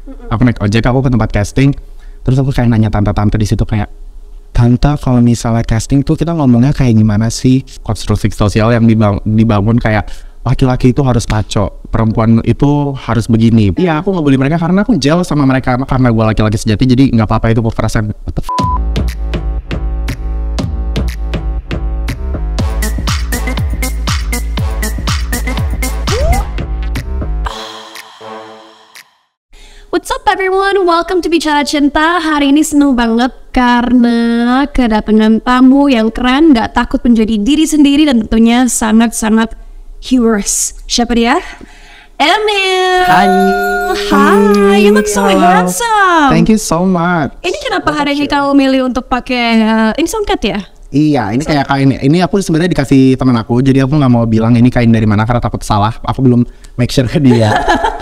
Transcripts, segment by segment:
Aku naik ojek, aku ke tempat casting. Terus aku kayak nanya tante-tante di situ kayak, tante kalau misalnya casting tuh kita ngomongnya kayak gimana sih? Konstruksi sosial yang dibangun kayak laki-laki itu harus maco, perempuan itu harus begini. Iya, aku ngebully mereka karena aku jealous sama mereka, karena gue laki-laki sejati, jadi nggak apa-apa itu perasaan. What's up everyone, welcome to Bicara Cinta. Hari ini seneng banget karena kedatangan tamu yang keren, gak takut menjadi diri sendiri dan tentunya sangat-sangat humorous. Siapa dia? Emil. Hi, you look so handsome. Thank you so much. Ini kenapa hari ini kamu milih untuk pakai ini songket ya? Iya, ini kayak kain. Ini aku sebenarnya dikasih teman aku, jadi aku nggak mau bilang ini kain dari mana karena takut salah. Aku belum make sure ke dia.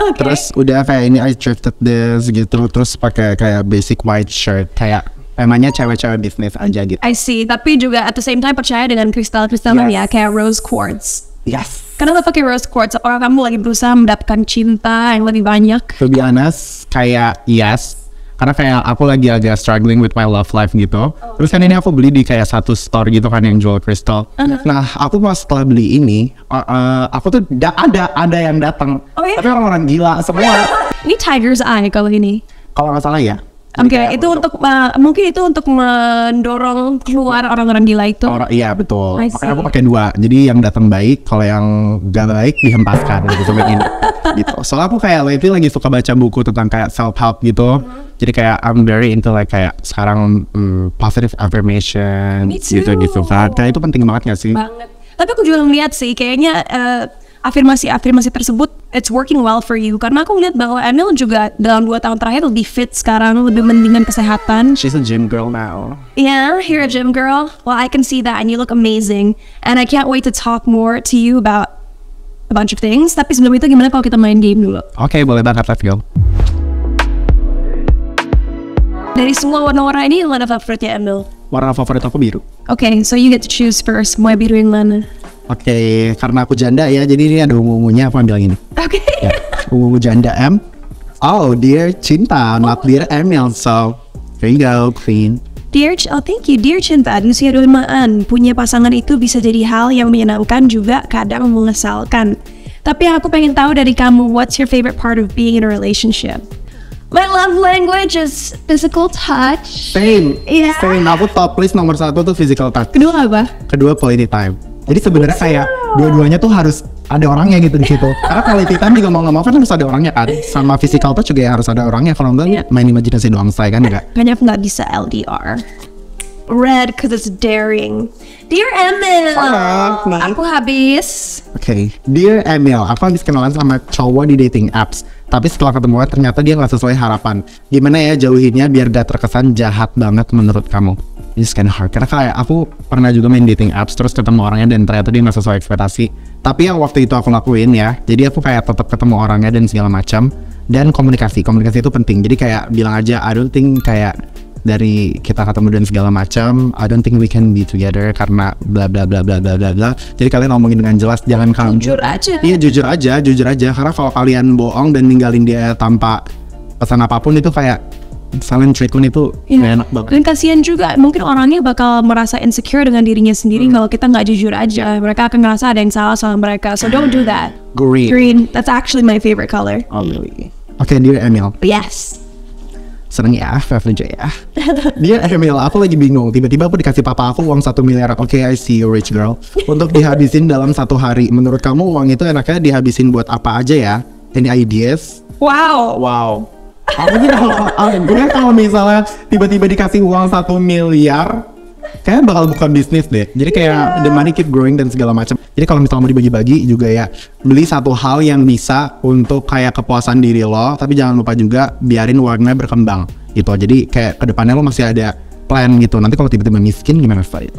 Okay. Terus udah kayak ini I thrifted this gitu, terus pakai kayak basic white shirt, kayak temanya cewek-cewek bisnis aja gitu. I see, tapi juga at the same time percaya dengan kristal-kristalan ya, kayak rose quartz. Yes. Kenapa pakai rose quartz? Apakah kamu lagi berusaha mendapatkan cinta yang lebih banyak? To be honest, kayak yes. Karena kayak aku lagi agak struggling with my love life gitu. Terus kan ini aku beli di kayak satu store gitu kan yang jual kristal. Nah, aku pas setelah beli ini, aku tuh ada yang datang. Oh, iya? Tapi orang-orang gila semua. Ini tiger's eye kalau ini. Kalau nggak salah ya. Oke, itu untuk mungkin itu untuk mendorong keluar orang-orang gila itu. Iya betul. I Makanya see. aku pakai dua. Jadi yang datang baik, kalau yang gak baik dihempaskan gitu ini. Gitu. Soalnya aku kayak lately lagi suka baca buku tentang kayak self help gitu. Jadi kayak I'm very into like kayak sekarang positive affirmation gitu kan. Kayak itu penting banget gak sih? Banget. Tapi aku juga ngeliat sih kayaknya afirmasi tersebut it's working well for you, karena aku ngeliat bahwa Emil juga dalam 2 tahun terakhir lebih fit sekarang, lebih mendingan kesehatan. She's a gym girl now. Yeah, you're a gym girl. Well, I can see that and you look amazing. And I can't wait to talk more to you about a bunch of things. Tapi sebelum itu gimana kalau kita main game dulu? Oke, boleh banget, let's go. Dari semua warna-warna ini, mana favoritnya Emil? Warna favorit aku biru. Okay, so you get to choose first. Mau biru yang mana? Oke, karena aku janda ya, jadi ini ada ungu-ungunya, aku ambil yang ini. Okay. Ya, ungu janda M. Oh, dear Cinta, not dear Emil. So, here you go, Queen. Thank you, dear Cinta. Di usia 25-an, punya pasangan itu bisa jadi hal yang menyenangkan juga kadang mengesalkan. Tapi aku pengen tahu dari kamu, what's your favorite part of being in a relationship? My love language is physical touch. Same. Yeah. Same. Aku top list nomor 1 tuh physical touch. Kedua apa? Kedua quality time. Jadi sebenarnya kayak dua-duanya tuh harus ada orangnya gitu di situ. Karena quality time juga mau nggak mau kan harus ada orangnya kan. Sama physical touch juga ya harus ada orangnya. Kalau enggak main imajinasi doang saya kan enggak. Kayaknya aku nggak bisa LDR. Red, cause it's daring. Dear Emil, aku habis. Oke, Dear Emil, aku habis kenalan sama cowok di dating apps. Tapi setelah ketemu ternyata dia nggak sesuai harapan. Gimana ya jauhinnya biar gak terkesan jahat banget menurut kamu? It's kind of hard. Karena kayak aku pernah juga main dating apps terus ketemu orangnya dan ternyata dia nggak sesuai ekspektasi. Tapi yang waktu itu aku lakuin ya, jadi aku kayak tetap ketemu orangnya dan segala macam. Dan komunikasi itu penting. Jadi kayak bilang aja, I don't think kayak dari kita ketemu dan segala macam, I don't think we can be together karena bla bla bla bla bla bla bla. Jadi kalian ngomongin dengan jelas, jangan kamu Jujur aja. Iya jujur aja. Karena kalau kalian bohong dan ninggalin dia tanpa pesan apapun itu kayak silent treatment itu gak enak banget. Dan kasihan juga, mungkin orangnya bakal merasa insecure dengan dirinya sendiri kalau kita nggak jujur aja. Mereka akan ngerasa ada yang salah sama mereka. So don't do that. Green, that's actually my favorite color. Oh really? Oke, Dear Emil. Yes. Seneng ya, FFJ ya. Dear Emil, aku lagi bingung. Tiba-tiba aku dikasih papa aku uang 1 miliar. Oke, I see you rich girl. Untuk dihabisin dalam 1 hari. Menurut kamu uang itu enaknya dihabisin buat apa aja ya? Any ideas? Wow. Gue kalau misalnya tiba-tiba dikasih uang 1 miliar, kayaknya bakal buka bisnis deh. Jadi kayak the money keep growing dan segala macam. Jadi kalau misalnya mau dibagi-bagi juga ya, beli satu hal yang bisa untuk kayak kepuasan diri lo, tapi jangan lupa juga biarin uangnya berkembang gitu. Jadi kayak kedepannya lo masih ada plan gitu. Nanti kalau tiba-tiba miskin gimana Fai?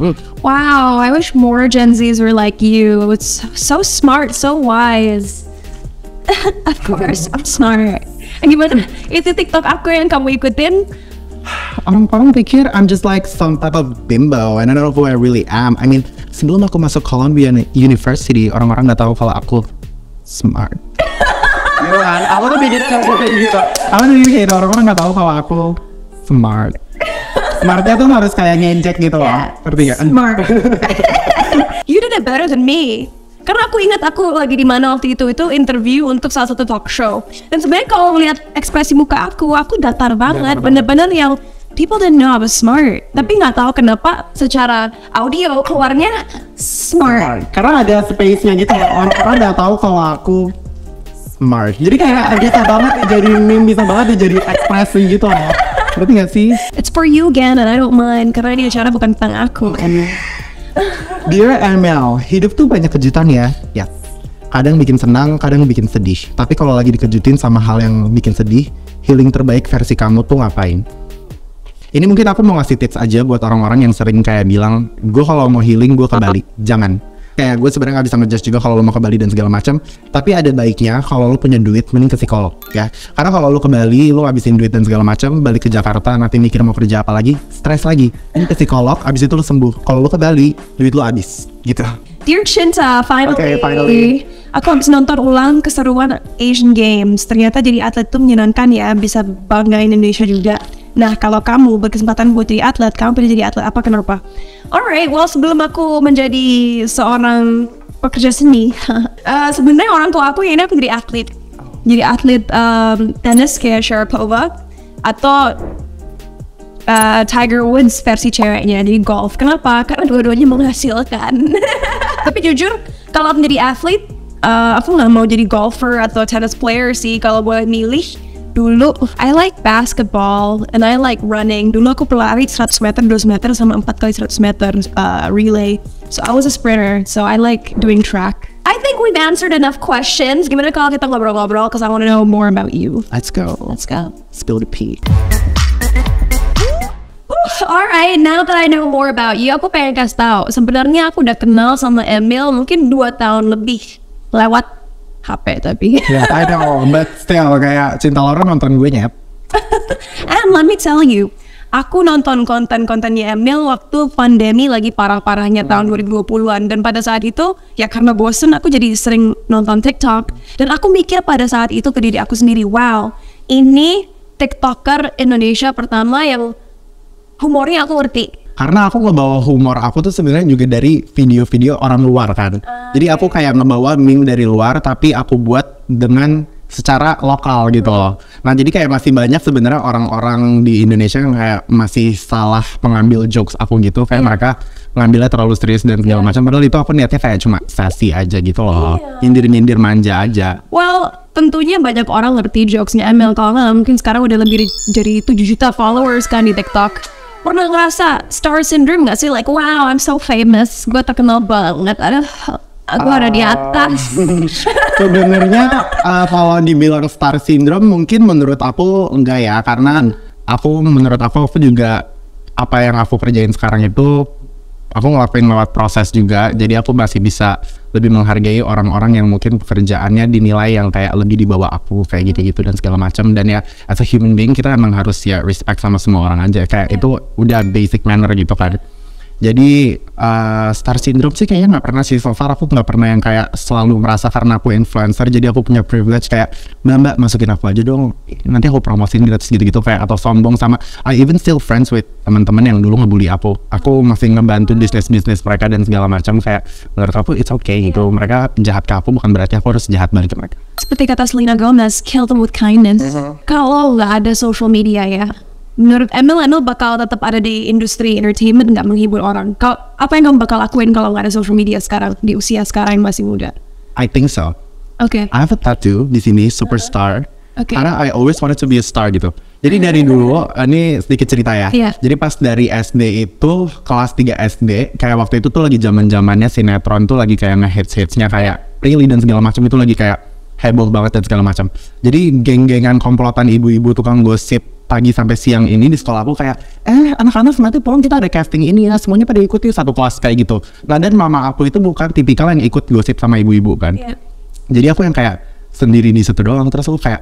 Wow, I wish more Gen Zs were like you. It's so smart, so wise. Of course, I'm smart. Gimana? Itu TikTok aku yang kamu ikutin? Orang-orang pikir I'm just like some type of bimbo and I don't know who I really am. I mean, sebelum aku masuk Columbia University, orang-orang nggak tahu kalau aku smart. gitu kan. Aku tuh bikin kayak gitu. Aku tuh bikin kayak orang-orang nggak tahu kalau aku smart. Smartnya tuh harus kayak ngejek gitu loh. Ngerti gak? Smart. You did it better than me. Karena aku ingat aku lagi di mana waktu itu interview untuk salah satu talk show. Dan sebenarnya kalau lihat ekspresi muka aku datar banget. Bener-bener yang people didn't know I was smart. Tapi nggak tahu kenapa secara audio keluarnya smart. Karena ada space-nya gitu loh. Orang-orang nggak tahu kalau aku smart. Jadi kayak bisa banget jadi meme, bisa banget jadi ekspresi gitu loh. Berarti gak sih? It's for you again and I don't mind. Karena ini acara bukan tentang aku. Dear ML, hidup tuh banyak kejutan ya. Ya, kadang bikin senang, kadang bikin sedih. Tapi kalau lagi dikejutin sama hal yang bikin sedih, healing terbaik versi kamu tuh ngapain? Ini mungkin aku mau ngasih tips aja buat orang-orang yang sering kayak bilang, gue kalau mau healing gue ke Bali. Jangan. Kayak gue sebenarnya nggak bisa ngejudge juga kalau lo mau ke Bali dan segala macam. Tapi ada baiknya kalau lo punya duit, mending ke psikolog ya. Karena kalau lo ke Bali, lo habisin duit dan segala macam, balik ke Jakarta, nanti mikir mau kerja apa lagi, stres lagi. Ini ke psikolog, abis itu lo sembuh. Kalau lo ke Bali, duit lo habis, gitu. Dear Cinta, finally. Aku habis nonton ulang keseruan Asian Games. Ternyata jadi atlet tuh menyenangkan ya, bisa banggain Indonesia juga. Nah, kalau kamu berkesempatan buat jadi atlet, kamu pilih jadi atlet apa, kenapa? Alright, well sebelum aku menjadi seorang pekerja seni, sebenarnya orang tua aku yang aku jadi atlet. Jadi atlet tenis kayak Sharapova atau Tiger Woods versi ceweknya, jadi golf. Kenapa? Karena dua-duanya menghasilkan. Tapi jujur, kalau menjadi atlet, aku nggak mau jadi golfer atau tennis player sih kalau boleh milih. Dulu, I like basketball and I like running. Dulu aku pelari 100 meter, 200 meter, sama 4 kali 100 meter relay. So I was a sprinter, so I like doing track. I think we've answered enough questions. Gimana kalau kita ngobrol-ngobrol, because I want to know more about you. Let's go. Let's go. Spill the tea. Alright, now that I know more about you, aku pengen kasih tahu. Sebenarnya aku udah kenal sama Emil mungkin 2 tahun lebih lewat HP tapi. Yeah, I know, but still kayak Cinta Laura nonton gue nyet. And let me tell you, aku nonton konten-kontennya Emil waktu pandemi lagi parah-parahnya tahun 2020-an. Dan pada saat itu, ya karena bosen aku jadi sering nonton TikTok. Dan aku mikir pada saat itu ke diri aku sendiri, wow, ini TikToker Indonesia pertama yang humornya aku ngerti. Karena aku ngebawa humor aku tuh sebenarnya juga dari video-video orang luar kan. Jadi aku kayak ngebawa meme dari luar tapi aku buat dengan secara lokal gitu loh. Nah jadi kayak masih banyak sebenarnya orang-orang di Indonesia yang kayak masih salah mengambil jokes aku gitu. Kayak mereka ngambilnya terlalu serius dan segala macam. Padahal itu aku niatnya kayak cuma sassy aja gitu loh. Nyindir-nyindir manja aja. Well, tentunya banyak orang ngerti jokesnya Emil. Kalau nggak mungkin sekarang udah lebih dari 7 juta followers kan di TikTok. Pernah ngerasa star syndrome gak sih? Like, wow, I'm so famous. Gue terkenal banget. Aku ada di atas. Sebenarnya kalau dibilang star syndrome mungkin menurut aku enggak ya. Karena menurut aku juga apa yang aku kerjain sekarang itu aku ngelakuin lewat proses juga. Jadi aku masih bisa lebih menghargai orang-orang yang mungkin pekerjaannya dinilai yang kayak lebih di bawah aku kayak gitu-gitu dan segala macam. Dan ya as a human being kita emang harus ya respect sama semua orang aja, kayak itu udah basic manner gitu kan. Jadi star syndrome sih kayaknya nggak pernah sih, so far aku nggak pernah yang kayak selalu merasa karena aku influencer jadi aku punya privilege kayak mbak masukin aku aja dong nanti aku promosiin gratis gitu-gitu kayak, atau sombong sama. I even still friends with teman-teman yang dulu ngebully aku masih ngebantu bisnis mereka dan segala macam. Kayak menurut aku it's okay gitu, mereka jahat ke aku bukan berarti aku harus jahat balik ke mereka. Seperti kata Selena Gomez, kill them with kindness. Kalau nggak ada social media ya, menurut Emil bakal tetap ada di industri entertainment, nggak menghibur orang. Apa yang kamu bakal lakuin kalau nggak ada social media sekarang di usia sekarang yang masih muda? I think so. Okay. I have a tattoo di sini, superstar. Okay. Karena I always wanted to be a star gitu. Jadi dari dulu, ini sedikit cerita ya. Yeah. Jadi pas dari SD itu, kelas 3 SD, kayak waktu itu tuh lagi zaman-zamannya sinetron tuh lagi kayak nge-hits-hitsnya kayak Prilly dan segala macam, itu lagi kayak heboh banget dan segala macam. Jadi geng-gengan komplotan ibu-ibu tukang gosip pagi sampai siang ini di sekolah aku kayak anak-anak nanti pulang kita ada casting ini ya, semuanya pada ikut yuk satu kelas kayak gitu. Nah dan mama aku itu bukan tipikal yang ikut gosip sama ibu-ibu kan. Yeah. Jadi aku yang kayak sendiri di situ doang, terus aku kayak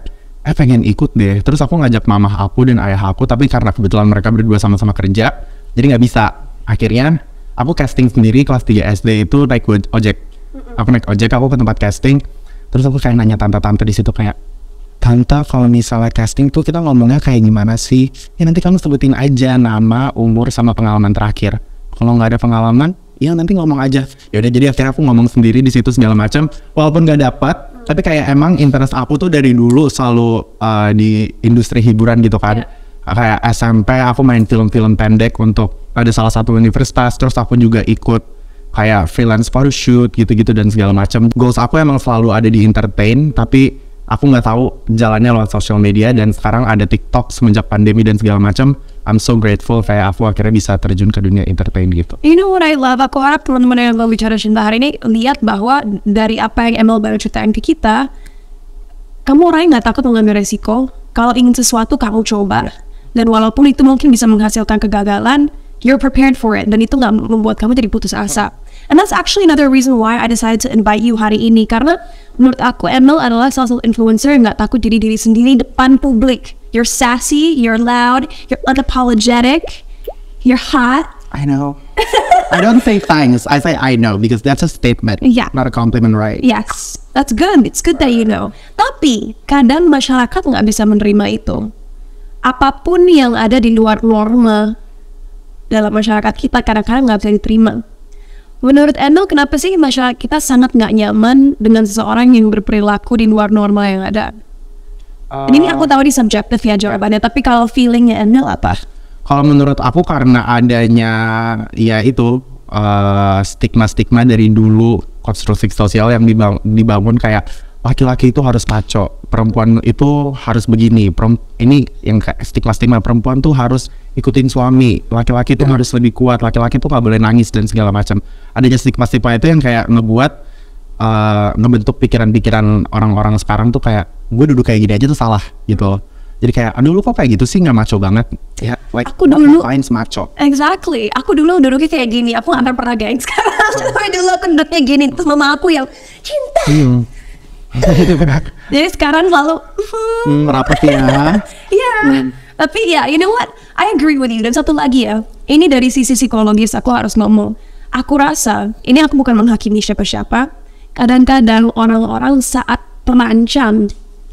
pengen ikut deh. Terus aku ngajak mama aku dan ayah aku, tapi karena kebetulan mereka berdua sama-sama kerja jadi nggak bisa. Akhirnya aku casting sendiri kelas 3 SD itu naik ojek. Aku naik ojek, aku ke tempat casting. Terus aku kayak nanya tante-tante di situ kayak, tante kalau misalnya casting tuh kita ngomongnya kayak gimana sih? Ya nanti kamu sebutin aja nama, umur, sama pengalaman terakhir. Kalau nggak ada pengalaman, ya nanti ngomong aja. Ya udah, jadi akhirnya aku ngomong sendiri di situ segala macam. Walaupun nggak dapat, tapi kayak emang interest aku tuh dari dulu selalu di industri hiburan gitu kan. Kayak SMP aku main film-film pendek untuk ada salah satu universitas, terus aku juga ikut kayak freelance photoshoot gitu-gitu dan segala macam. Goals aku emang selalu ada di entertain, tapi aku nggak tahu jalannya lewat social media, dan sekarang ada TikTok semenjak pandemi dan segala macam. I'm so grateful kayak aku akhirnya bisa terjun ke dunia entertain gitu. You know what I love? Aku harap teman-teman yang mau bicara cinta hari ini lihat bahwa dari apa yang Emil baru ceritain ke kita, kamu orang yang nggak takut mengambil resiko. Kalau ingin sesuatu kamu coba, dan walaupun itu mungkin bisa menghasilkan kegagalan, you're prepared for it, dan itu nggak membuat kamu jadi putus asa. And that's actually another reason why I decided to invite you hari ini, karena menurut aku Emil adalah salah satu influencer yang nggak takut jadi diri sendiri depan publik. You're sassy, you're loud, you're unapologetic, you're hot. I know. I don't say thanks, I say I know, because that's a statement, not a compliment, right? Yes, that's good. It's good that you know. Tapi kadang masyarakat nggak bisa menerima itu. Apapun yang ada di luar norma dalam masyarakat kita kadang-kadang nggak bisa diterima. Menurut Emil, kenapa sih masyarakat kita sangat nggak nyaman dengan seseorang yang berperilaku di luar norma yang ada? Ini aku tahu ini subjektif ya jawabannya, tapi kalau feelingnya Emil apa? Kalau menurut aku karena adanya ya itu stigma-stigma dari dulu, konstruksi sosial yang dibangun kayak laki-laki itu harus maco, perempuan itu harus begini, ini yang stigma-stigma, perempuan tuh harus ikutin suami, laki-laki itu harus lebih kuat, laki-laki itu gak boleh nangis dan segala macam. Adanya stigma-stigma itu yang kayak ngebuat ngebentuk pikiran-pikiran orang-orang sekarang tuh kayak gue duduk kayak gini aja tuh salah gitu. Jadi kayak aduh lu kok kayak gitu sih, nggak maco banget ya, like aku dulu maco. Exactly, aku dulu duduknya kayak gini, aku gak akan pernah geng sekarang. Tapi dulu aku duduknya gini, terus mama aku yang cinta. Jadi sekarang lalu rapat ya. Tapi ya, you know what? I agree with you. Dan satu lagi ya, ini dari sisi psikologis aku harus ngomong. Aku rasa, ini aku bukan menghakimi siapa-siapa. Kadang-kadang orang-orang saat terancam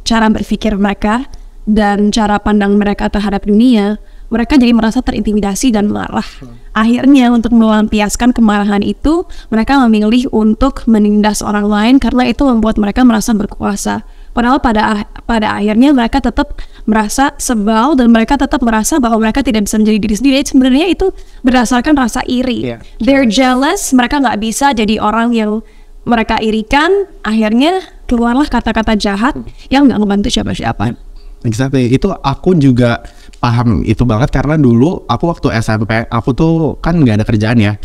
cara berpikir mereka dan cara pandang mereka terhadap dunia, mereka jadi merasa terintimidasi dan marah. Akhirnya untuk melampiaskan kemarahan itu, mereka memilih untuk menindas orang lain karena itu membuat mereka merasa berkuasa. Padahal pada akhirnya mereka tetap merasa sebal dan mereka tetap merasa bahwa mereka tidak bisa menjadi diri sendiri. Sebenarnya itu berdasarkan rasa iri. They're jealous, mereka nggak bisa jadi orang yang mereka irikan. Akhirnya keluarlah kata-kata jahat yang nggak membantu siapa-siapa. Exactly, itu aku juga paham itu banget karena dulu aku waktu SMP aku tuh kan nggak ada kerjaan ya.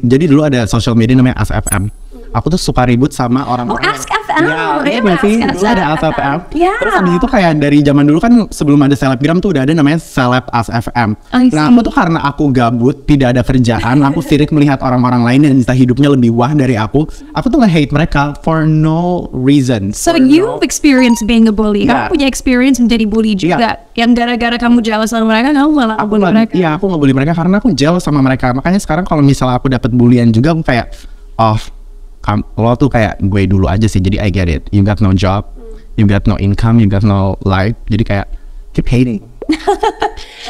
Jadi dulu ada social media namanya AskFM. Aku tuh suka ribut sama orang-orang. AskFM. Iya sih, dulu ada AskFM. Terus habis itu kayak dari zaman dulu kan sebelum ada selebgram tuh udah ada namanya Seleb AskFM. Nah aku tuh karena aku gabut, tidak ada kerjaan, aku sirik melihat orang-orang lain yang bisa hidupnya lebih wah dari aku tuh nge-hate mereka for no reason. So you've experienced being a bully. Kamu punya experience menjadi bully juga. Yang gara-gara kamu jealous sama mereka, kamu malah bully mereka. Iya, aku ngebully mereka karena aku jealous sama mereka. Makanya sekarang kalau misalnya aku dapat bulian juga, aku kayak lo tuh kayak gue dulu aja sih, jadi I get it. You got no job, you got no income, you got no life. Jadi kayak keep hating.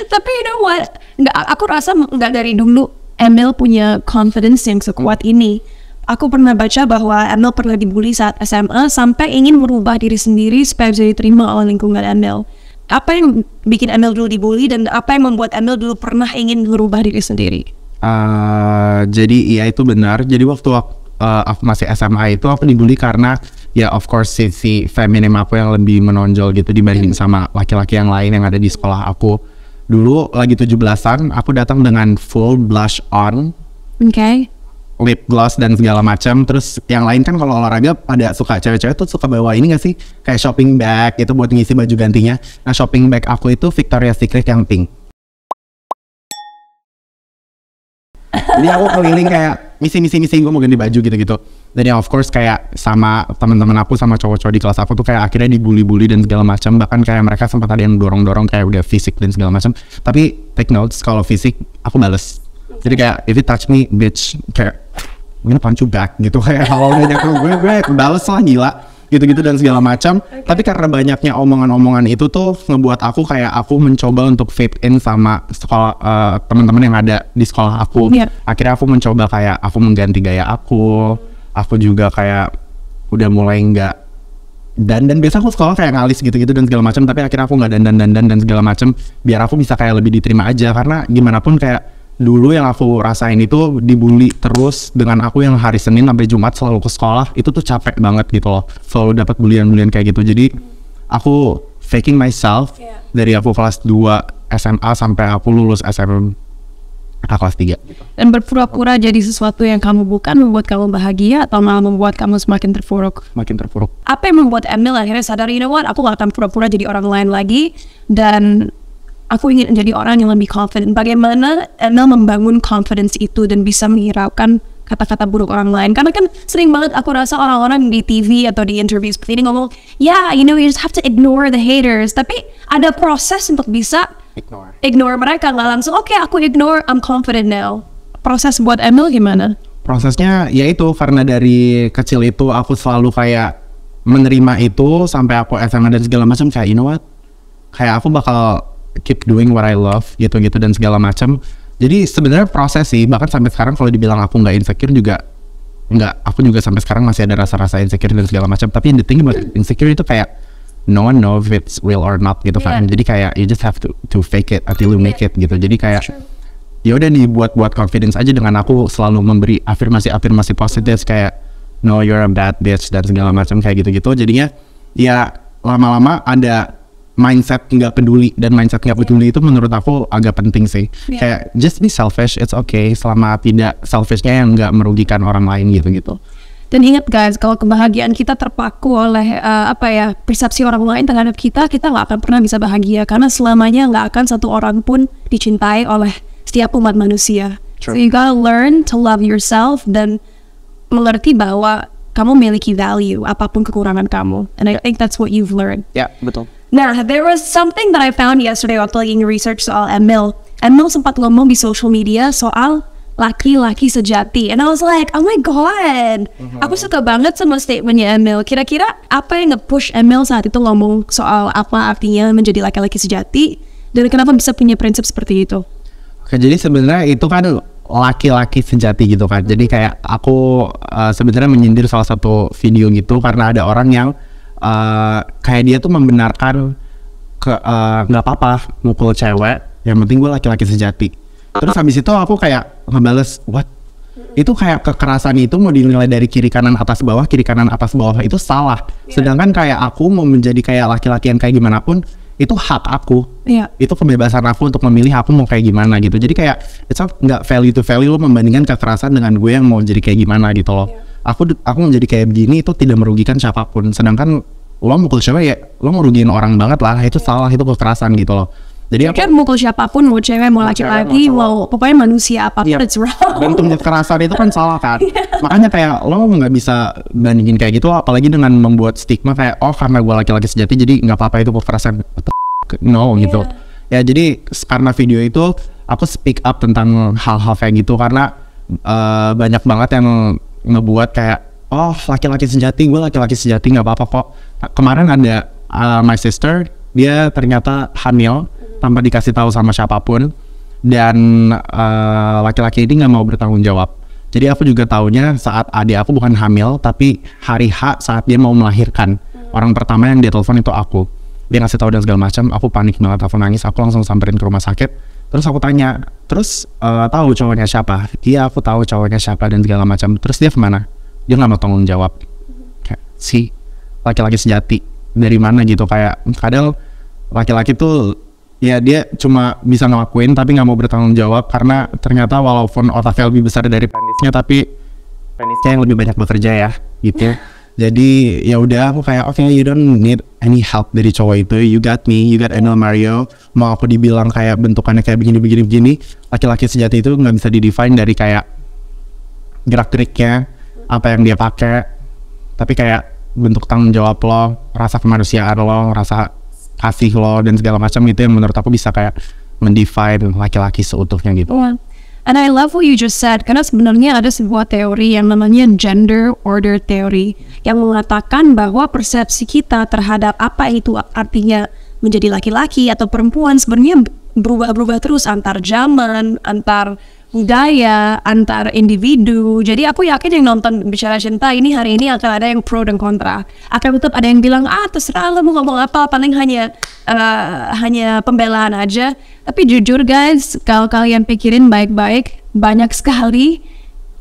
Tapi you know what? Aku rasa nggak dari dulu Emil punya confidence yang sekuat ini. Aku pernah baca bahwa Emil pernah dibully saat SMA sampai ingin merubah diri sendiri supaya bisa diterima oleh lingkungan Emil. Apa yang bikin Emil dulu dibully dan apa yang membuat Emil dulu pernah ingin merubah diri sendiri? Jadi iya itu benar. Jadi waktu aku masih SMA itu aku dibully karena ya of course sisi feminim aku yang lebih menonjol gitu dibanding sama laki-laki yang lain yang ada di sekolah aku. Dulu lagi 17-an aku datang dengan full blush on, lip gloss dan segala macam. Terus yang lain kan kalau olahraga pada suka, cewek-cewek tuh suka bawa ini gak sih, kayak shopping bag itu buat ngisi baju gantinya. Nah shopping bag aku itu Victoria's Secret yang pink. Jadi aku keliling kayak misi gue mau ganti baju gitu-gitu. Dan ya of course kayak sama teman-teman aku, sama cowok-cowok di kelas aku tuh kayak akhirnya dibully-bully dan segala macam. Bahkan kayak mereka sempat ada yang dorong-dorong kayak udah fisik dan segala macam. Tapi take notes, kalau fisik aku bales. Jadi kayak if you touch me bitch, kayak I'm gonna punch you back gitu. Kayak kalau udah nyakru gue bales lah, gila. gitu-gitu dan segala macam. Tapi karena banyaknya omongan-omongan itu tuh ngebuat aku kayak aku mencoba untuk fit in sama sekolah teman-teman yang ada di sekolah aku. Akhirnya aku mencoba kayak aku mengganti gaya aku juga kayak udah mulai nggak dan biasa aku sekolah kayak ngalis gitu-gitu dan segala macam, tapi akhirnya aku nggak dandan dan segala macam biar aku bisa kayak lebih diterima aja, karena gimana pun kayak dulu yang aku rasain itu dibully terus dengan aku yang hari Senin sampai Jumat selalu ke sekolah, itu tuh capek banget gitu loh, selalu dapat bulian kayak gitu. Jadi aku faking myself dari aku kelas 2 SMA sampai aku lulus SMA kelas 3 gitu. Dan berpura-pura jadi sesuatu yang kamu bukan membuat kamu bahagia atau malah membuat kamu semakin terpuruk? Makin terpuruk. Apa yang membuat Emil akhirnya sadar, you know what, aku gak akan pura-pura jadi orang lain lagi dan aku ingin menjadi orang yang lebih confident. Bagaimana Emil membangun confidence itu dan bisa menghiraukan kata-kata buruk orang lain? Karena kan sering banget aku rasa orang-orang di TV atau di interview seperti ini ngomong, yeah, you know, you just have to ignore the haters. Tapi ada proses untuk bisa ignore mereka, nggak langsung oke, aku ignore, I'm confident now. Proses buat Emil gimana? Prosesnya ya itu, karena dari kecil itu aku selalu kayak menerima itu sampai aku SMA dan segala macam, kayak you know what, kayak aku bakal keep doing what I love gitu-gitu dan segala macam. Jadi sebenarnya proses sih, bahkan sampai sekarang kalau dibilang aku nggak insecure juga nggak, aku juga sampai sekarang masih ada rasa-rasa insecure dan segala macam. Tapi the thing about insecure itu kayak no one know if it's real or not gitu kan. Jadi kayak you just have to fake it until you make it gitu. Jadi kayak ya udah nih buat confidence aja dengan aku selalu memberi afirmasi positif kayak no you're a bad bitch dan segala macam kayak gitu-gitu. Jadinya ya lama-lama ada mindset nggak peduli, dan mindset nggak peduli itu menurut aku agak penting sih. Kayak just be selfish, it's okay selama tidak selfishnya yang nggak merugikan orang lain gitu-gitu. Dan ingat guys, kalau kebahagiaan kita terpaku oleh persepsi orang lain terhadap kita nggak akan pernah bisa bahagia, karena selamanya nggak akan satu orang pun dicintai oleh setiap umat manusia. So you gotta learn to love yourself dan mengerti bahwa kamu memiliki value apapun kekurangan kamu. And I think that's what you've learned. Ya, betul. Nah, there was something that I found yesterday waktu lagi nge-research soal Emil. Emil sempat ngomong di social media soal laki-laki sejati, and I was like, oh my god, aku suka banget sama statementnya Emil. Kira-kira apa yang nge-push Emil saat itu ngomong soal apa artinya menjadi laki-laki sejati, dan kenapa bisa punya prinsip seperti itu? Oke, jadi sebenarnya itu kan laki-laki sejati gitu kan. Jadi kayak aku sebenarnya menyindir salah satu video gitu karena ada orang yang kayak dia tuh membenarkan nggak apa-apa mukul cewek, yang penting gue laki-laki sejati. Terus habis itu aku kayak ngebales, what? Itu kayak kekerasan itu mau dinilai dari kiri kanan atas bawah itu salah. Sedangkan kayak aku mau menjadi kayak laki-laki yang kayak gimana pun, itu hak aku. Itu kebebasan aku untuk memilih aku mau kayak gimana gitu. Jadi kayak it's nggak value to value lo membandingkan kekerasan dengan gue yang mau jadi kayak gimana gitu loh. Aku menjadi kayak begini itu tidak merugikan siapapun. Sedangkan lo mukul cewek ya lo merugiin orang banget lah, itu salah, itu kekerasan gitu loh. Jadi kan mukul siapapun, mau cewek, mau laki-laki, mau pokoknya manusia apapun, it's wrong. Bentuk kekerasan itu kan salah kan. Makanya kayak lo nggak bisa bandingin kayak gitu, apalagi dengan membuat stigma kayak oh karena gue laki-laki sejati jadi nggak apa-apa itu kekerasan. No gitu. Ya jadi karena video itu aku speak up tentang hal-hal kayak gitu, karena banyak banget yang ngebuat kayak oh laki-laki sejati, gue laki-laki sejati nggak apa-apa kok. Kemarin ada my sister, dia ternyata hamil tanpa dikasih tahu sama siapapun, dan laki-laki ini nggak mau bertanggung jawab. Jadi aku juga taunya saat adik aku bukan hamil, tapi hari H saat dia mau melahirkan. Orang pertama yang dia telepon itu aku. Dia ngasih tahu dan segala macam. Aku panik banget, aku nangis, aku langsung samperin ke rumah sakit. Terus aku tanya, terus tahu cowoknya siapa? Iya, aku tahu cowoknya siapa dan segala macam. Terus dia kemana? Dia nggak mau tanggung jawab. Kayak si laki-laki sejati dari mana gitu, kayak kadang laki-laki tuh ya dia cuma bisa ngelakuin tapi nggak mau bertanggung jawab, karena ternyata walaupun otaknya lebih besar dari penisnya, tapi penisnya yang lebih banyak bekerja ya gitu. Jadi ya udah aku kayak okay, you don't need any help dari cowok itu, you got me, you got Emil Mario. Mau aku dibilang kayak bentukannya kayak begini, laki-laki sejati itu nggak bisa didefine dari kayak gerak-geriknya, apa yang dia pakai, tapi kayak bentuk tanggung jawab lo, rasa kemanusiaan lo, rasa kasih lo dan segala macam, itu yang menurut aku bisa kayak mendefine laki-laki seutuhnya gitu. And I love what you just said, karena sebenarnya ada sebuah teori yang namanya gender order theory, yang mengatakan bahwa persepsi kita terhadap apa itu artinya menjadi laki-laki atau perempuan sebenarnya berubah-ubah terus antar zaman, antar budaya, antar individu. Jadi aku yakin yang nonton Bicara Cinta ini hari ini akan ada yang pro dan kontra. Akan tetap ada yang bilang, terserah lo mau ngomong apa, paling hanya pembelaan aja. Tapi jujur guys, kalau kalian pikirin baik-baik, banyak sekali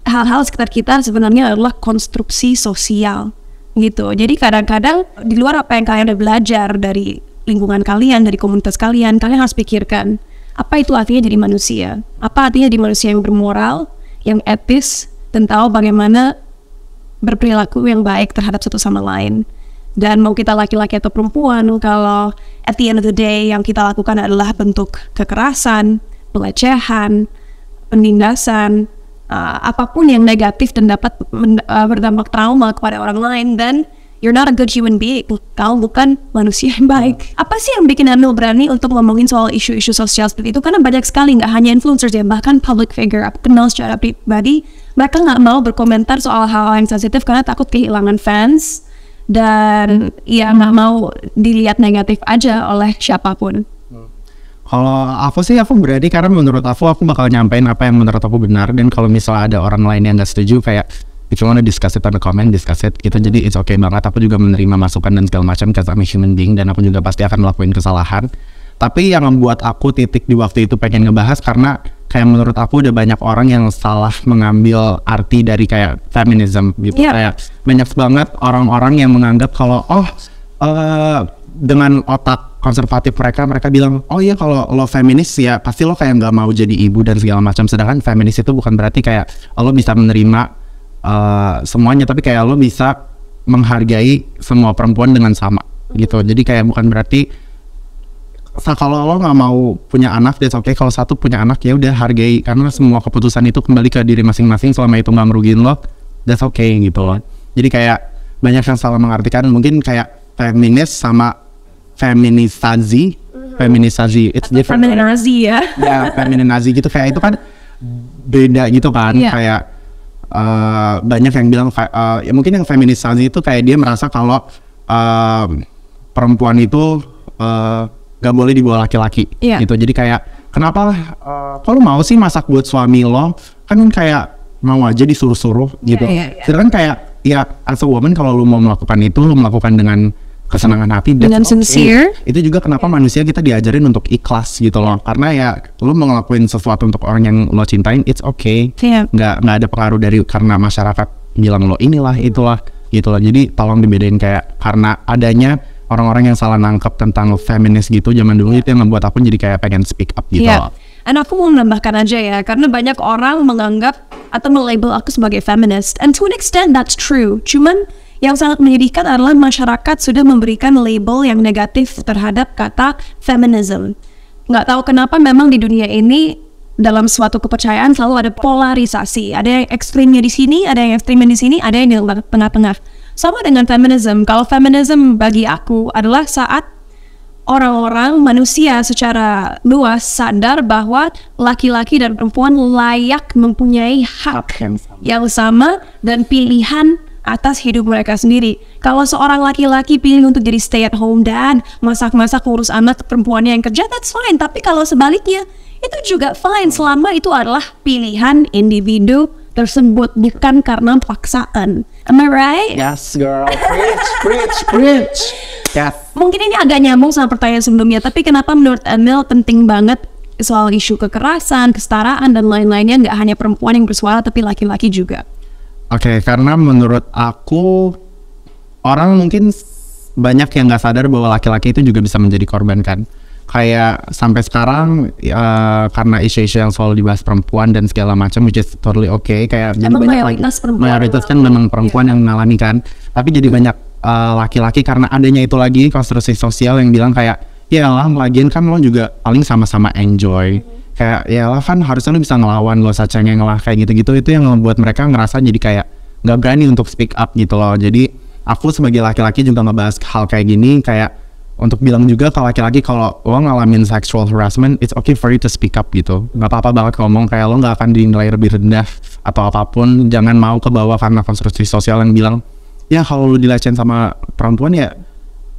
hal-hal sekitar kita sebenarnya adalah konstruksi sosial gitu. Jadi kadang-kadang di luar apa yang kalian udah belajar dari lingkungan kalian, dari komunitas kalian harus pikirkan, apa itu artinya jadi manusia? Apa artinya jadi manusia yang bermoral, yang etis, dan tahu bagaimana berperilaku yang baik terhadap satu sama lain. Dan mau kita laki-laki atau perempuan, kalau at the end of the day yang kita lakukan adalah bentuk kekerasan, pelecehan, penindasan, apapun yang negatif dan dapat berdampak trauma kepada orang lain, dan you're not a good human being. Kamu bukan manusia yang baik. Apa sih yang bikin Emil berani untuk ngomongin soal isu-isu sosial seperti itu? Karena banyak sekali, nggak hanya influencers ya, bahkan public figure, aku kenal secara pribadi, mereka nggak mau berkomentar soal hal-hal yang sensitif karena takut kehilangan fans, dan ya nggak mau dilihat negatif aja oleh siapapun. Kalau aku sih, aku berani karena menurut aku bakal nyampein apa yang menurut aku benar, dan kalau misalnya ada orang lain yang nggak setuju, kayak if you wanna discuss it on the comment, discuss it gitu. Jadi it's okay banget, aku juga menerima masukan dan segala macam karena I'm a human being, dan aku juga pasti akan melakukan kesalahan. Tapi yang membuat aku titik di waktu itu pengen ngebahas karena kayak menurut aku udah banyak orang yang salah mengambil arti dari kayak feminism gitu. Kayak banyak banget orang-orang yang menganggap kalau dengan otak konservatif mereka bilang, oh iya kalau lo feminis ya pasti lo kayak nggak mau jadi ibu dan segala macam. Sedangkan feminis itu bukan berarti kayak lo bisa menerima semuanya, tapi kayak lo bisa menghargai semua perempuan dengan sama gitu. Jadi kayak bukan berarti kalau lo nggak mau punya anak, that's okay. Kalau satu punya anak ya udah hargai, karena semua keputusan itu kembali ke diri masing-masing selama itu nggak merugiin lo, that's okay gitu loh. Jadi kayak banyak yang salah mengartikan, mungkin kayak feminis sama feminisasi, it's different. Feminazi ya. Ya, feminazi gitu, kayak itu kan beda gitu kan. Kayak banyak yang bilang ya mungkin yang feminisasi itu kayak dia merasa kalau perempuan itu gak boleh dibawa laki-laki gitu. Jadi kayak kenapa kalau mau sih masak buat suami lo, kan kayak mau aja disuruh-suruh gitu. Sedangkan kayak ya as a woman, kalau lu mau melakukan itu, lu melakukan dengan kesenangan hati, dengan sincere. Itu juga kenapa manusia kita diajarin untuk ikhlas gitu loh. Karena ya lu mau ngelakuin sesuatu untuk orang yang lo cintain, it's okay. Nggak ada pengaruh dari karena masyarakat bilang lo inilah itulah gitu loh. Jadi tolong dibedain, kayak karena adanya orang-orang yang salah nangkep tentang feminis gitu zaman dulu, itu yang membuat aku jadi kayak pengen speak up gitu loh. Dan aku mau menambahkan aja ya, karena banyak orang menganggap atau melabel aku sebagai feminist, and to an extent that's true. Cuman yang sangat menyedihkan adalah masyarakat sudah memberikan label yang negatif terhadap kata feminism. Nggak tahu kenapa memang di dunia ini dalam suatu kepercayaan selalu ada polarisasi. Ada yang ekstrimnya di sini, ada yang ekstrimnya di sini, ada yang di tengah-tengah. Sama dengan feminism. Kalau feminism bagi aku adalah saat orang-orang manusia secara luas sadar bahwa laki-laki dan perempuan layak mempunyai hak yang sama dan pilihan atas hidup mereka sendiri. Kalau seorang laki-laki pilih untuk jadi stay at home dad, masak-masak, ngurus anak, perempuannya yang kerja, that's fine. Tapi kalau sebaliknya, itu juga fine selama itu adalah pilihan individu tersebut, bukan karena paksaan. Am I right? Yes girl, preach. Yes. Mungkin ini agak nyambung sama pertanyaan sebelumnya, tapi kenapa menurut Emil penting banget soal isu kekerasan, kesetaraan, dan lain-lainnya, nggak hanya perempuan yang bersuara, tapi laki-laki juga? Oke, karena menurut aku orang mungkin banyak yang nggak sadar bahwa laki-laki itu juga bisa menjadi korban kan. Kayak sampai sekarang karena isu-isu yang selalu dibahas perempuan dan segala macam, which is totally okay. Kayak jadi banyak mayoritas kan memang perempuan yang mengalami kan. Tapi jadi banyak laki-laki karena adanya itu lagi konstruksi sosial yang bilang kayak ya lah, lagian kan lo juga paling sama-sama enjoy. Kayak ya lah kan harusnya lo bisa ngelawan, lo cengeng lah kayak gitu-gitu. Itu yang membuat mereka ngerasa jadi kayak nggak berani untuk speak up gitu loh. Jadi aku sebagai laki-laki juga ngebahas hal kayak gini, kayak untuk bilang juga ke laki-laki kalau lo ngalamin sexual harassment, it's okay for you to speak up gitu. Gak apa-apa banget ngomong, kayak lo gak akan dinilai lebih rendah atau apapun. Jangan mau ke bawah karena konstruksi sosial yang bilang, ya kalau lo dilecehin sama perempuan ya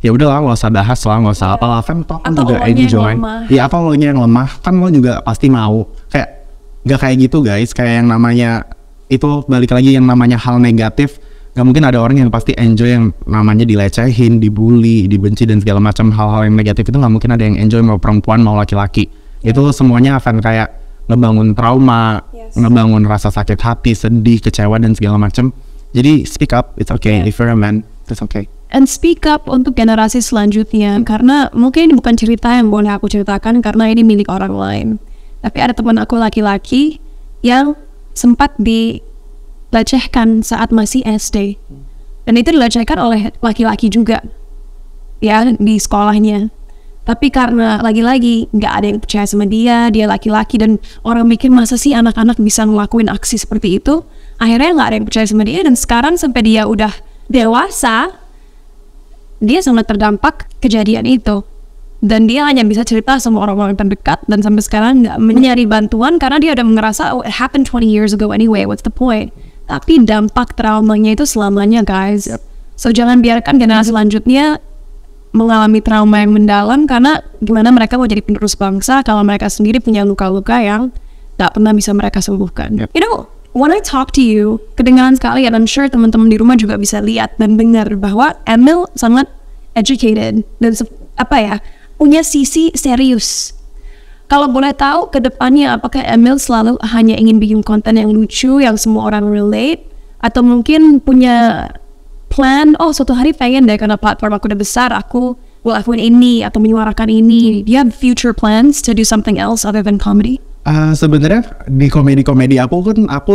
udahlah, nggak usah bahas lah, nggak usah apalah, kan toh kan juga enjoy. Ya apa lo yang lemah, kan lo juga pasti mau. Kayak gak kayak gitu guys, kayak yang namanya itu balik lagi yang namanya hal negatif. Gak mungkin ada orang yang pasti enjoy yang namanya dilecehin, dibully, dibenci dan segala macam hal-hal yang negatif itu. Gak mungkin ada yang enjoy mau perempuan mau laki-laki. Itu semuanya akan kayak ngebangun trauma, ngebangun rasa sakit hati, sedih, kecewa dan segala macam. Jadi speak up, it's okay. If you're a man, it's okay. And speak up untuk generasi selanjutnya, karena mungkin ini bukan cerita yang boleh aku ceritakan karena ini milik orang lain. Tapi ada teman aku laki-laki yang sempat dilecehkan saat masih SD, dan itu dilecehkan oleh laki-laki juga ya di sekolahnya. Tapi karena lagi-lagi nggak ada yang percaya sama dia laki-laki, dan orang mikir masa sih anak-anak bisa ngelakuin aksi seperti itu, akhirnya nggak ada yang percaya sama dia. Dan sekarang sampai dia udah dewasa, dia sangat terdampak kejadian itu. Dan dia hanya bisa cerita sama orang-orang terdekat, dan sampai sekarang nggak mencari bantuan karena dia udah ngerasa, oh it happened 20 years ago anyway, what's the point? Tapi dampak traumanya itu selamanya guys. So jangan biarkan generasi selanjutnya mengalami trauma yang mendalam, karena gimana mereka mau jadi penerus bangsa kalau mereka sendiri punya luka-luka yang nggak pernah bisa mereka sembuhkan. You know, when I talk to you, kedengaran sekali, and I'm sure teman-teman di rumah juga bisa lihat dan dengar bahwa Emil sangat educated dan punya sisi serius. Kalau boleh tahu ke depannya, apakah Emil selalu hanya ingin bikin konten yang lucu, yang semua orang relate, atau mungkin punya plan, oh suatu hari pengen deh karena platform aku udah besar, aku will lakuin ini atau menyuarakan ini. Do you have future plans to do something else other than comedy? Sebenarnya di komedi aku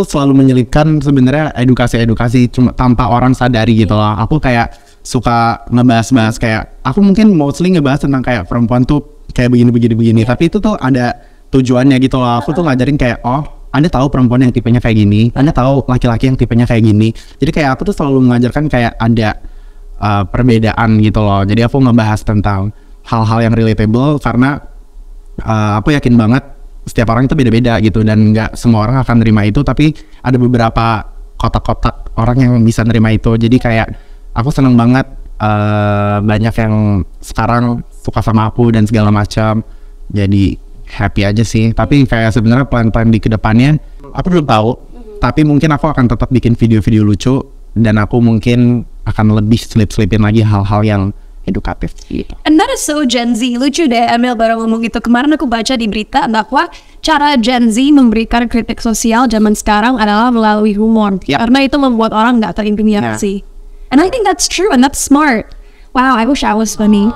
selalu menyelipkan sebenarnya edukasi cuma tanpa orang sadari gitu loh. Aku kayak suka ngebahas kayak, aku mungkin mostly ngebahas tentang kayak perempuan tuh kayak begini, tapi itu tuh ada tujuannya gitu loh. Aku tuh ngajarin kayak, oh Anda tahu perempuan yang tipenya kayak gini, Anda tahu laki-laki yang tipenya kayak gini. Jadi kayak aku tuh selalu mengajarkan kayak ada perbedaan gitu loh. Jadi aku ngebahas tentang hal-hal yang relatable karena aku yakin banget setiap orang itu beda-beda gitu, dan nggak semua orang akan nerima itu, tapi ada beberapa kotak-kotak orang yang bisa nerima itu. Jadi kayak aku seneng banget banyak yang sekarang suka sama aku dan segala macam. Jadi happy aja sih. Tapi kayak sebenarnya plan-plan di kedepannya aku belum tahu. Tapi mungkin aku akan tetap bikin video-video lucu, dan aku mungkin akan lebih selip-selipin lagi hal-hal yang edukatif gitu. And that is so Gen Z. Lucu deh Emil baru ngomong gitu. Kemarin aku baca di berita bahwa cara Gen Z memberikan kritik sosial zaman sekarang adalah melalui humor. Karena itu membuat orang nggak terintimidasi. And I think that's true and that's smart. Wow, I wish I was funny.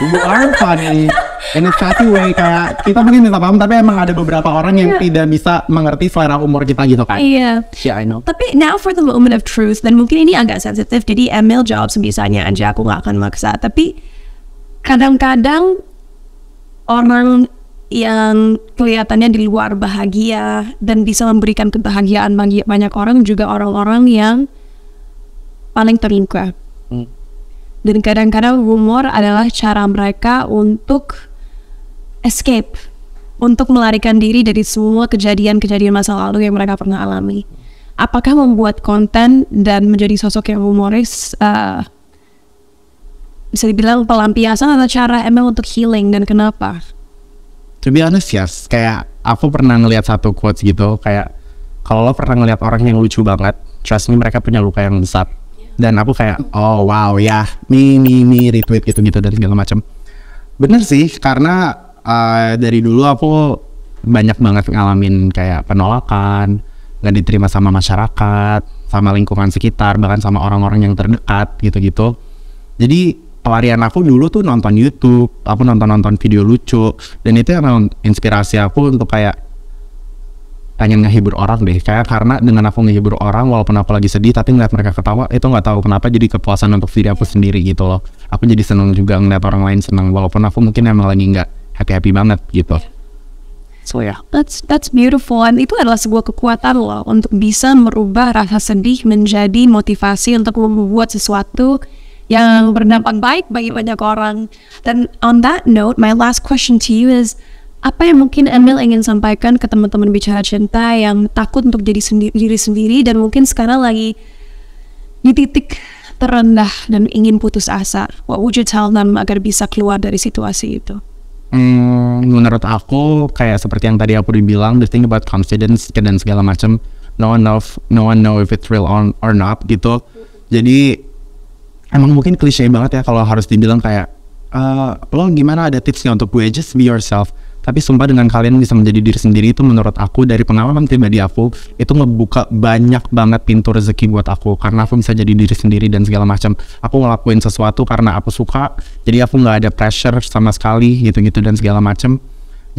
You are funny in a chatty way. Kayak kita mungkin minta paham, tapi emang ada beberapa orang yang tidak bisa mengerti selera humor kita gitu kan. Iya. Yeah, I know. Tapi now for the moment of truth, dan mungkin ini agak sensitif, jadi Emil jawab sebisanya aja, aku gak akan maksa. Tapi kadang-kadang orang yang kelihatannya di luar bahagia dan bisa memberikan kebahagiaan bagi banyak orang juga orang-orang yang paling terluka. Dan kadang-kadang humor adalah cara mereka untuk escape, untuk melarikan diri dari semua kejadian-kejadian masa lalu yang mereka pernah alami. Apakah membuat konten dan menjadi sosok yang humoris bisa dibilang pelampiasan atau cara Emil untuk healing, dan kenapa? To be honest, yes. Kayak aku pernah ngeliat satu quotes gitu, kayak kalau lo pernah ngeliat orang yang lucu banget, trust me, mereka punya luka yang besar. Dan aku kayak, oh wow ya, mi retweet gitu-gitu dan segala macam. Bener sih, karena dari dulu aku banyak banget ngalamin kayak penolakan, gak diterima sama masyarakat, sama lingkungan sekitar, bahkan sama orang-orang yang terdekat gitu-gitu. Jadi pelarian aku dulu tuh nonton YouTube, aku nonton video lucu, dan itu yang inspirasi aku untuk kayak pengen ngehibur orang deh. Kayak karena dengan aku ngehibur orang, walaupun aku lagi sedih, tapi ngeliat mereka ketawa, itu nggak tahu kenapa jadi kepuasan untuk diri aku sendiri gitu loh. Aku jadi seneng juga ngeliat orang lain seneng, walaupun aku mungkin emang lagi nggak happy banget gitu. So yeah, that's beautiful. And itu adalah sebuah kekuatan loh untuk bisa merubah rasa sedih menjadi motivasi untuk membuat sesuatu yang berdampak baik bagi banyak orang. Dan on that note, my last question to you is, apa yang mungkin Emil ingin sampaikan ke teman-teman Bicara Cinta yang takut untuk jadi diri sendiri dan mungkin sekarang lagi di titik terendah dan ingin putus asa? What would you tell them agar bisa keluar dari situasi itu? Menurut aku kayak seperti yang tadi aku dibilang, the thing about confidence dan segala macam, no one know if it's real or not gitu. Jadi emang mungkin klise banget ya kalau harus dibilang kayak lo gimana, ada tipsnya untuk gue, just be yourself. Tapi sumpah dengan kalian bisa menjadi diri sendiri itu menurut aku dari pengalaman pribadi aku itu ngebuka banyak banget pintu rezeki buat aku, karena aku bisa jadi diri sendiri dan segala macam. Aku ngelakuin sesuatu karena aku suka, jadi aku nggak ada pressure sama sekali gitu-gitu dan segala macam.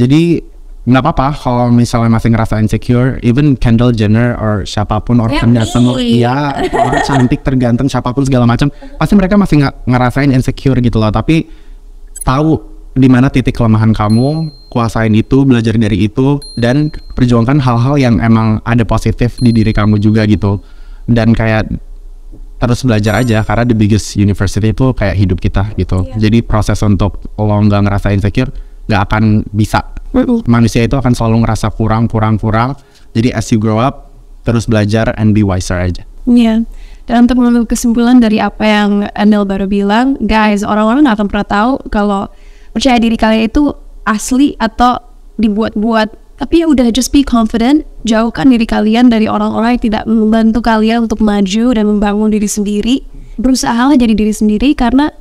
Jadi nggak apa-apa kalau misalnya masih ngerasa insecure. Even Kendall Jenner or siapapun orang ganteng, ya orang cantik, terganteng, siapapun segala macam, pasti mereka masih ngerasain insecure gitu loh. Tapi tahu di mana titik kelemahan kamu, kuasain itu, belajar dari itu, dan perjuangkan hal-hal yang emang ada positif di diri kamu juga gitu. Dan kayak terus belajar aja, karena the biggest university itu kayak hidup kita gitu. Jadi proses untuk lo nggak ngerasa insecure nggak akan bisa. Manusia itu akan selalu ngerasa kurang. Jadi as you grow up, terus belajar and be wiser aja. Iya. Dan untuk mengambil kesimpulan dari apa yang Emil baru bilang, guys, orang-orang nggak akan pernah tahu kalau percaya diri kalian itu asli atau dibuat-buat. Tapi ya udah, just be confident. Jauhkan diri kalian dari orang-orang yang tidak membantu kalian untuk maju dan membangun diri sendiri. Berusaha jadi diri sendiri, karena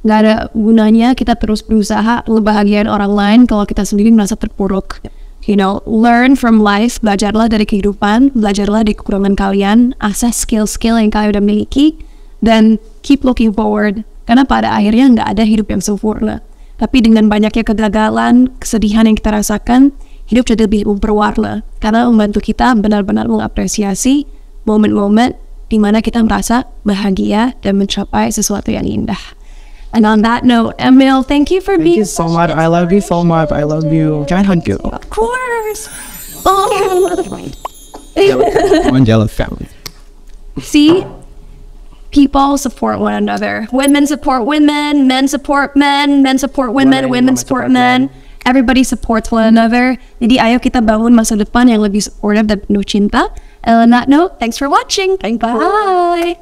nggak ada gunanya kita terus berusaha ngebahagiain orang lain kalau kita sendiri merasa terpuruk. You know, learn from life, belajarlah dari kehidupan, belajarlah dari kekurangan kalian, asah skill-skill yang kalian udah miliki, dan keep looking forward. Karena pada akhirnya nggak ada hidup yang sempurna. Tapi dengan banyaknya kegagalan, kesedihan yang kita rasakan, hidup jadi lebih berwarna. Karena membantu kita benar-benar mengapresiasi momen-momen di mana kita merasa bahagia dan mencapai sesuatu yang indah. And on that note, Emil, thank you for being so much. I love you so much. I love you. Can I hug you? Of course. Oh. I'm jealous family. See? People support one another. Women support women, men support men, men support women, women support men. Everybody supports one another. Jadi ayo kita bangun masa depan yang lebih supportive dan penuh cinta. And on that note, thanks for watching. Bye.